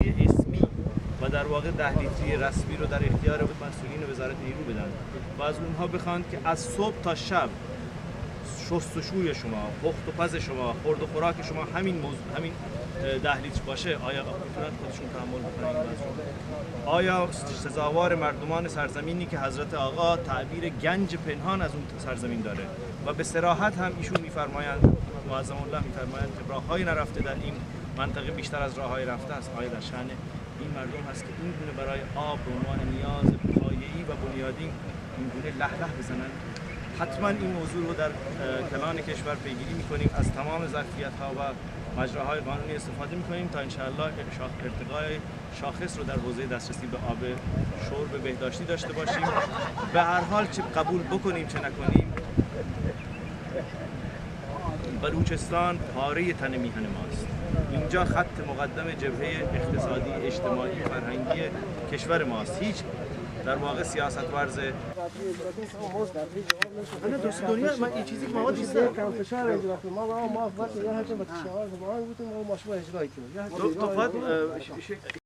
اسمی و در واقع 10 لیتری رسمی رو در اختیار مسئولین وزارت نیرو بدن و از اونها بخواند که از صبح تا شب شستشوی شما، پخت و پز شما، خورد و خوراک شما همین 10 لیتر باشه. آیا میتونن خودشون تحمل بکنن این وضع؟ آیا سزاوار مردمان سرزمینی که حضرت آقا تعبیر گنج پنهان از اون سرزمین داره و به صراحت هم ایشون میفرمایند، معظم الله میفرمایند که راههای نرفته در این منطقه بیشتر از راههای رفته است. آیا در شأن این مردم هست که این گونه برای آب به عنوان نیاز پایه‌ای و بنیادی این گونه له بزنن؟ حتما این موضوع رو در کلان کشور پیگیری میکنیم، از تمام ظرفیت‌ها و مجراهای قانونی استفاده میکنیم تا انشاءالله ارتقای شاخص رو در حوزه دسترسی به آب شرب بهداشتی داشته باشیم. به هر حال چه قبول بکنیم چه نکنیم، بلوچستان پاره تن میهن ماست. اینجا خط مقدم جبهه اقتصادی، اجتماعی، فرهنگی کشور ماست. هیچ در واقع سیاست ورز انا دوست دنیا من این چیزی که ما دیدیم کم فشار اجرا کنیم ما وقتی یه هرچند با شعار زمان بودیم ما مشروع اجرایی کنیم